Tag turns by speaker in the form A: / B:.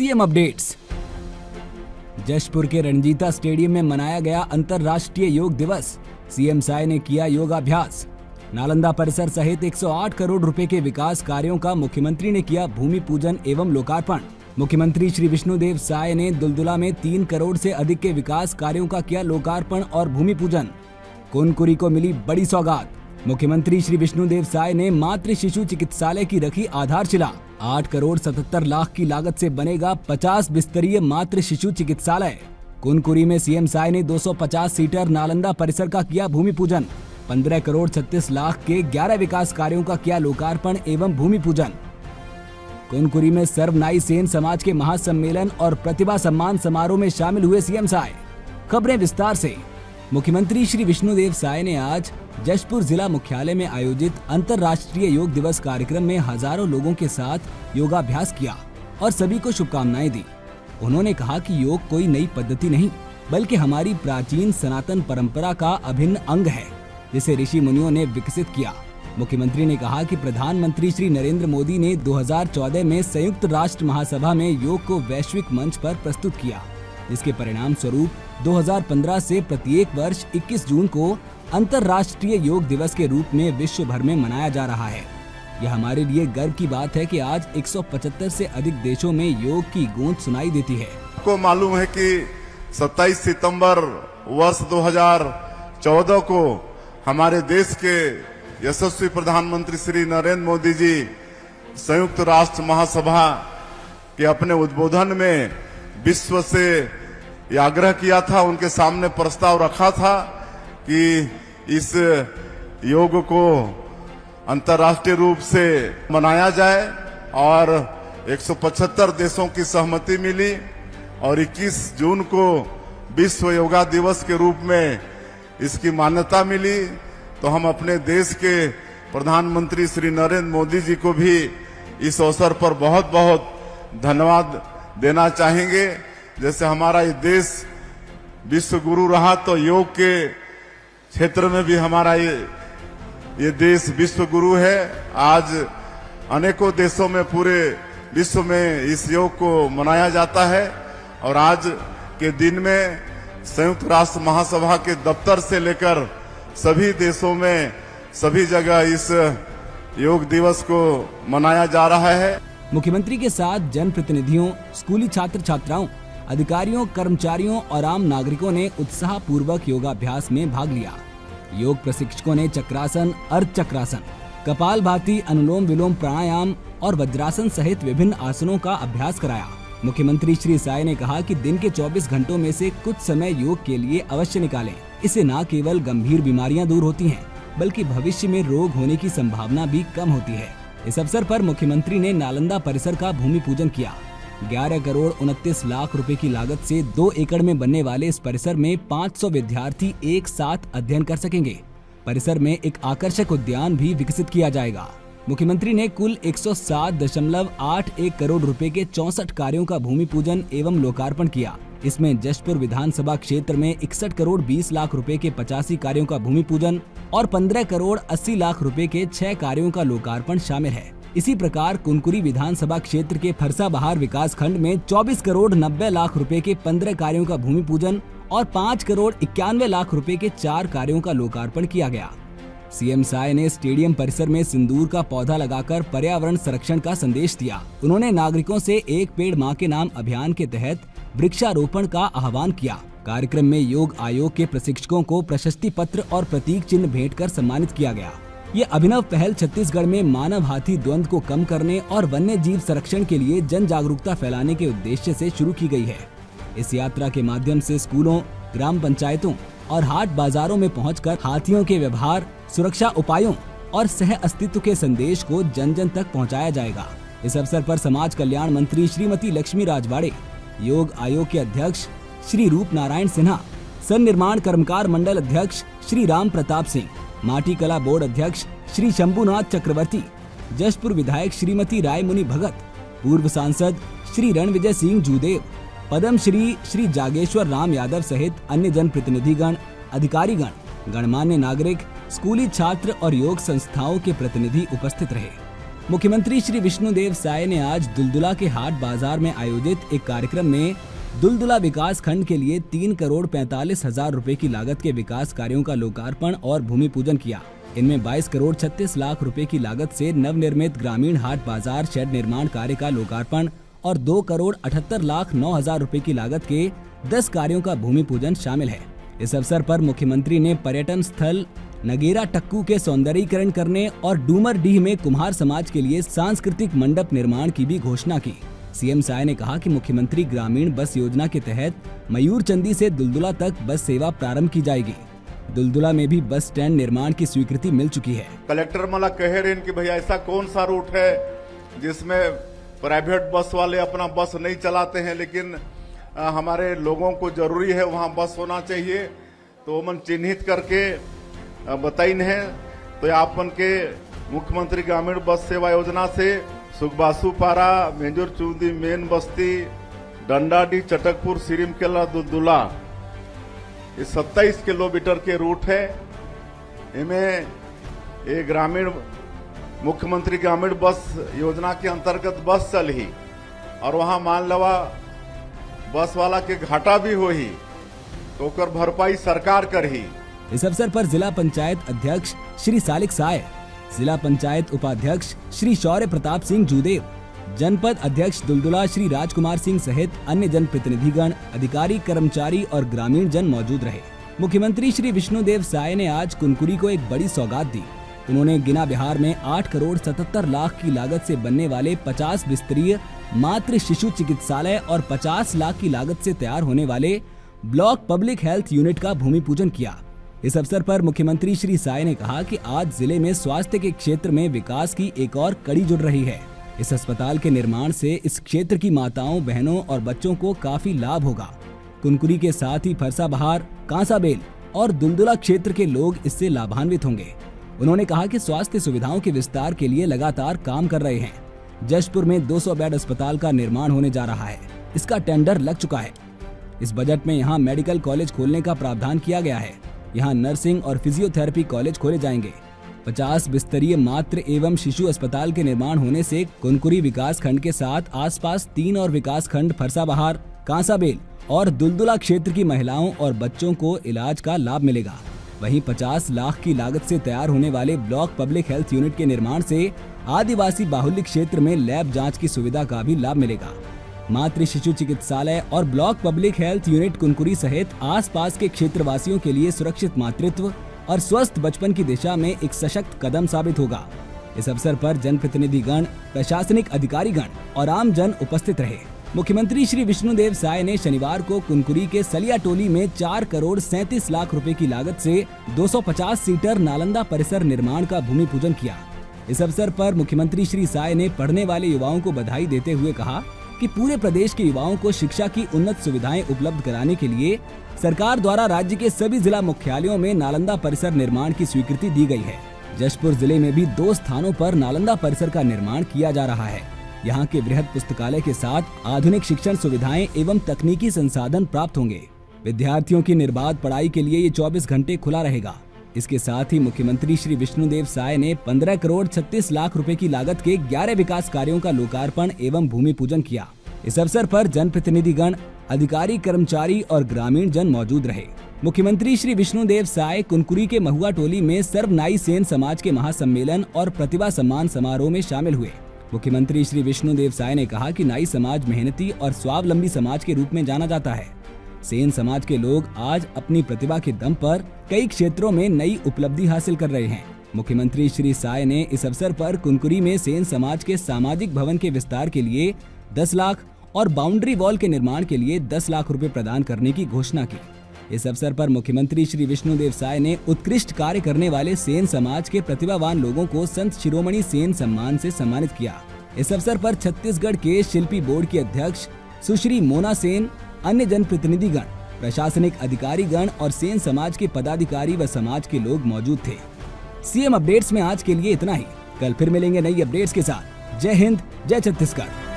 A: CM updates. Jashpur के Ranjeeta stadium में मनाया गया अंतर्राष्ट्रीय योग दिवस। सीएम साय ने किया योगाभ्यास। नालंदा परिसर सहित 108 करोड़ रुपए के विकास कार्यों का मुख्यमंत्री ने किया भूमि पूजन एवं लोकार्पण। मुख्यमंत्री श्री विष्णुदेव साय ने दुलदुला में 3 करोड़ से अधिक के विकास कार्यों का किया लोकार्पण और भूमि पूजन। कुनकुरी को मिली बड़ी सौगात। मुख्यमंत्री श्री विष्णुदेव साय ने मातृ शिशु चिकित्सालय की रखी आधारशिला। 8 करोड़ 77 लाख की लागत से बनेगा 50 बिस्तरीय मातृ शिशु चिकित्सालय। कुनकुरी में सीएम साय ने 250 सीटर नालंदा परिसर का किया भूमि पूजन। 15 करोड़ 36 लाख के 11 विकास कार्यों का किया लोकार्पण एवं भूमि पूजन। कुनकुरी में सर्वनाई सेन समाज के महासम्मेलन और प्रतिभा सम्मान समारोह में शामिल हुए सीएम साय। खबरें विस्तार से। मुख्यमंत्री श्री विष्णुदेव साय ने आज जशपुर जिला मुख्यालय में आयोजित अंतर्राष्ट्रीय योग दिवस कार्यक्रम में हजारों लोगों के साथ योगाभ्यास किया और सभी को शुभकामनाएं दी। उन्होंने कहा कि योग कोई नई पद्धति नहीं बल्कि हमारी प्राचीन सनातन परंपरा का अभिन्न अंग है, जिसे ऋषि मुनियों ने विकसित किया। मुख्यमंत्री ने कहा कि प्रधानमंत्री श्री नरेंद्र मोदी ने 2014 में संयुक्त राष्ट्र महासभा में योग को वैश्विक मंच पर प्रस्तुत किया, जिसके परिणाम स्वरूप 2015 से प्रत्येक वर्ष 21 जून को अंतर्राष्ट्रीय योग दिवस के रूप में विश्व भर में मनाया जा रहा है। यह हमारे लिए गर्व की बात है कि आज 175 से अधिक देशों में योग की गूंज सुनाई देती है।
B: आपको मालूम है कि 27 सितंबर वर्ष 2014 को हमारे देश के यशस्वी प्रधानमंत्री श्री नरेंद्र मोदी जी संयुक्त राष्ट्र महासभा के अपने उद्बोधन में विश्व से ये आग्रह किया था, उनके सामने प्रस्ताव रखा था कि इस योग को अंतर्राष्ट्रीय रूप से मनाया जाए और 175 देशों की सहमति मिली और 21 जून को विश्व योगा दिवस के रूप में इसकी मान्यता मिली। तो हम अपने देश के प्रधानमंत्री श्री नरेंद्र मोदी जी को भी इस अवसर पर बहुत बहुत धन्यवाद देना चाहेंगे। जैसे हमारा ये देश विश्व गुरु रहा, तो योग के क्षेत्र में भी हमारा ये देश विश्व गुरु है। आज अनेकों देशों में पूरे विश्व में इस योग को मनाया जाता है और आज के दिन में संयुक्त राष्ट्र महासभा के दफ्तर से लेकर सभी देशों में सभी जगह इस योग दिवस को मनाया जा रहा है।
A: मुख्यमंत्री के साथ जनप्रतिनिधियों, स्कूली छात्र छात्राओं, अधिकारियों, कर्मचारियों और आम नागरिकों ने उत्साह पूर्वक योगाभ्यास में भाग लिया। योग प्रशिक्षकों ने चक्रासन, अर्ध चक्रासन, कपालभाति, अनुलोम विलोम प्राणायाम और वज्रासन सहित विभिन्न आसनों का अभ्यास कराया। मुख्यमंत्री श्री साय ने कहा कि दिन के 24 घंटों में से कुछ समय योग के लिए अवश्य निकालें। इससे न केवल गंभीर बीमारियां दूर होती हैं, बल्कि भविष्य में रोग होने की संभावना भी कम होती है। इस अवसर पर मुख्यमंत्री ने नालंदा परिसर का भूमि पूजन किया। 11 करोड़ 29 लाख रुपए की लागत से 2 एकड़ में बनने वाले इस परिसर में 500 विद्यार्थी एक साथ अध्ययन कर सकेंगे। परिसर में एक आकर्षक उद्यान भी विकसित किया जाएगा। मुख्यमंत्री ने कुल 107.81 करोड़ रुपए के 64 कार्यों का भूमि पूजन एवं लोकार्पण किया। इसमें जशपुर विधानसभा क्षेत्र में 61 करोड़ 20 लाख रुपए के 85 कार्यों का भूमि पूजन और 15 करोड़ 80 लाख रुपए के 6 कार्यों का लोकार्पण शामिल है। इसी प्रकार कुनकुरी विधानसभा क्षेत्र के फरसा बहार विकास खंड में 24 करोड़ 90 लाख रुपए के 15 कार्यों का भूमि पूजन और 5 करोड़ 91 लाख रुपए के 4 कार्यों का लोकार्पण किया गया। सीएम साय ने स्टेडियम परिसर में सिंदूर का पौधा लगाकर पर्यावरण संरक्षण का संदेश दिया। उन्होंने नागरिकों से एक पेड़ मां के नाम अभियान के तहत वृक्षारोपण का आह्वान किया। कार्यक्रम में योग आयोग के प्रशिक्षकों को प्रशस्ति पत्र और प्रतीक चिन्ह भेंट कर सम्मानित किया गया। ये अभिनव पहल छत्तीसगढ़ में मानव हाथी द्वंद्व को कम करने और वन्य जीव संरक्षण के लिए जन जागरूकता फैलाने के उद्देश्य से शुरू की गई है। इस यात्रा के माध्यम से स्कूलों, ग्राम पंचायतों और हाट बाजारों में पहुंचकर हाथियों के व्यवहार, सुरक्षा उपायों और सह अस्तित्व के संदेश को जन जन तक पहुंचाया जाएगा। इस अवसर पर समाज कल्याण मंत्री श्रीमती लक्ष्मी राजवाड़े, योग आयोग के अध्यक्ष श्री रूप नारायण सिन्हा, सन निर्माण कर्मकार मंडल अध्यक्ष श्री राम प्रताप सिंह, माटी कला बोर्ड अध्यक्ष श्री शंभुनाथ चक्रवर्ती, जशपुर विधायक श्रीमती रायमुनि भगत, पूर्व सांसद श्री रणविजय सिंह जूदेव, पद्म श्री जागेश्वर राम यादव सहित अन्य जनप्रतिनिधिगण, अधिकारीगण, गणमान्य नागरिक, स्कूली छात्र और योग संस्थाओं के प्रतिनिधि उपस्थित रहे। मुख्यमंत्री श्री विष्णुदेव साय ने आज दुलदुला के हाट बाजार में आयोजित एक कार्यक्रम में दुलदुला विकास खंड के लिए 3,45,00,000 रुपए की लागत के विकास कार्यों का लोकार्पण और भूमि पूजन किया। इनमें 22,36,00,000 रुपए की लागत से नवनिर्मित ग्रामीण हाट बाजार शेड निर्माण कार्य का लोकार्पण और 2,78,09,000 रुपए की लागत के 10 कार्यों का भूमि पूजन शामिल है। इस अवसर पर मुख्यमंत्री ने पर्यटन स्थल नगेरा टक्कू के सौंदर्यीकरण करने और डूमरडीह में कुम्हार समाज के लिए सांस्कृतिक मंडप निर्माण की भी घोषणा की। सीएम साय ने कहा कि मुख्यमंत्री ग्रामीण बस योजना के तहत मयूरचंदी से दुलदुला तक बस सेवा प्रारंभ की जाएगी। दुलदुला में भी बस स्टैंड निर्माण की स्वीकृति मिल चुकी है।
B: कलेक्टर मला कह रहे हैं कि भैया ऐसा कौन सा रूट है जिसमें प्राइवेट बस वाले अपना बस नहीं चलाते हैं, लेकिन हमारे लोगों को जरूरी है वहाँ बस होना चाहिए, तो मन चिन्हित करके बताइन है। तो आपन के मुख्यमंत्री ग्रामीण बस सेवा योजना से सुखबासुपारा, मेजर चूंदी, मेन बस्ती, डंडाडी, चटकपुर, सिरिमकेला, दुलदुला, ये 27 किलोमीटर के रूट है। इनमें ये ग्रामीण मुख्यमंत्री ग्रामीण बस योजना के अंतर्गत बस चल ही और वहां मान लवा बस वाला के घाटा भी हो ही तो ओकर भरपाई सरकार कर ही।
A: इस अवसर पर जिला पंचायत अध्यक्ष श्री सालिक साय, जिला पंचायत उपाध्यक्ष श्री शौर्य प्रताप सिंह जूदेव, जनपद अध्यक्ष दुलदुला श्री राजकुमार सिंह सहित अन्य जनप्रतिनिधिगण, अधिकारी, कर्मचारी और ग्रामीण जन मौजूद रहे। मुख्यमंत्री श्री विष्णुदेव साय ने आज कुनकुरी को एक बड़ी सौगात दी। उन्होंने गिना बिहार में 8,77,00,000 की लागत से बनने वाले 50 बिस्तरीय मातृ शिशु चिकित्सालय और 50 लाख की लागत से तैयार होने वाले ब्लॉक पब्लिक हेल्थ यूनिट का भूमि पूजन किया। इस अवसर पर मुख्यमंत्री श्री साय ने कहा कि आज जिले में स्वास्थ्य के क्षेत्र में विकास की एक और कड़ी जुड़ रही है। इस अस्पताल के निर्माण से इस क्षेत्र की माताओं, बहनों और बच्चों को काफी लाभ होगा। कुनकुरी के साथ ही फरसाबहार, कांसाबेल और दुलदुला क्षेत्र के लोग इससे लाभान्वित होंगे। उन्होंने कहा कि स्वास्थ्य सुविधाओं के विस्तार के लिए लगातार काम कर रहे हैं। जशपुर में 200 बेड अस्पताल का निर्माण होने जा रहा है, इसका टेंडर लग चुका है। इस बजट में यहाँ मेडिकल कॉलेज खोलने का प्रावधान किया गया है। यहाँ नर्सिंग और फिजियोथेरेपी कॉलेज खोले जाएंगे। 50 बिस्तरीय मातृ एवं शिशु अस्पताल के निर्माण होने से कुनकुरी विकास खंड के साथ आसपास 3 और विकास खंड फरसाबहार, कांसाबेल और दुलदुला क्षेत्र की महिलाओं और बच्चों को इलाज का लाभ मिलेगा। वहीं 50 लाख की लागत से तैयार होने वाले ब्लॉक पब्लिक हेल्थ यूनिट के निर्माण से आदिवासी बाहुल्य क्षेत्र में लैब जांच की सुविधा का भी लाभ मिलेगा। मातृ शिशु चिकित्सालय और block public health unit Kunkuri सहित आसपास के क्षेत्रवासियों के लिए सुरक्षित मातृत्व और स्वस्थ बचपन की दिशा में एक सशक्त कदम साबित होगा। इस अवसर पर जनप्रतिनिधिगण, प्रशासनिक अधिकारीगण और आम जन उपस्थित रहे। मुख्यमंत्री श्री विष्णुदेव साय ने शनिवार को कुनकुरी के सलिया टोली में 4,37,00,000 रुपए की लागत से 250 सीटर नालंदा परिसर निर्माण का भूमि पूजन किया। इस अवसर पर मुख्यमंत्री श्री साय ने पढ़ने वाले युवाओं को बधाई देते हुए कहा कि पूरे प्रदेश के युवाओं को शिक्षा की उन्नत सुविधाएं उपलब्ध कराने के लिए सरकार द्वारा राज्य के सभी जिला मुख्यालयों में नालंदा परिसर निर्माण की स्वीकृति दी गई है। जशपुर जिले में भी 2 स्थानों पर नालंदा परिसर का निर्माण किया जा रहा है। यहाँ के बृहद पुस्तकालय के साथ आधुनिक शिक्षण सुविधाएं एवं तकनीकी संसाधन प्राप्त होंगे। विद्यार्थियों की निर्बाध पढ़ाई के लिए ये 24 घंटे खुला रहेगा। इसके साथ ही मुख्यमंत्री श्री विष्णुदेव साय ने 15,36,00,000 रुपए की लागत के 11 विकास कार्यों का लोकार्पण एवं भूमि पूजन किया। इस अवसर पर जनप्रतिनिधिगण, अधिकारी, कर्मचारी और ग्रामीण जन मौजूद रहे। मुख्यमंत्री श्री विष्णुदेव साय कुनकुरी के महुआ टोली में सर्वनाई सेन समाज के महासम्मेलन और प्रतिभा सम्मान समारोह में शामिल हुए। मुख्यमंत्री श्री विष्णुदेव साय ने कहा कि नाई समाज मेहनती और स्वावलंबी समाज के रूप में जाना जाता है। सेन समाज के लोग आज अपनी प्रतिभा के दम पर कई क्षेत्रों में नई उपलब्धि हासिल कर रहे हैं। मुख्यमंत्री श्री साय ने इस अवसर पर कुनकुरी में सेन समाज के सामाजिक भवन के विस्तार के लिए 10 लाख और बाउंड्री वॉल के निर्माण के लिए 10 लाख रुपए प्रदान करने की घोषणा की। इस अवसर पर मुख्यमंत्री श्री विष्णुदेव साय ने उत्कृष्ट कार्य करने वाले सेन समाज के प्रतिभावान लोगों को संत शिरोमणि सेन सम्मान से सम्मानित किया। इस अवसर पर छत्तीसगढ़ के शिल्पी बोर्ड की अध्यक्ष सुश्री मोना सेन, अन्य जनप्रतिनिधिगण, प्रशासनिक अधिकारीगण और सेन समाज के पदाधिकारी व समाज के लोग मौजूद थे। सीएम अपडेट्स में आज के लिए इतना ही। कल फिर मिलेंगे नई अपडेट्स के साथ। जय हिंद, जय छत्तीसगढ़।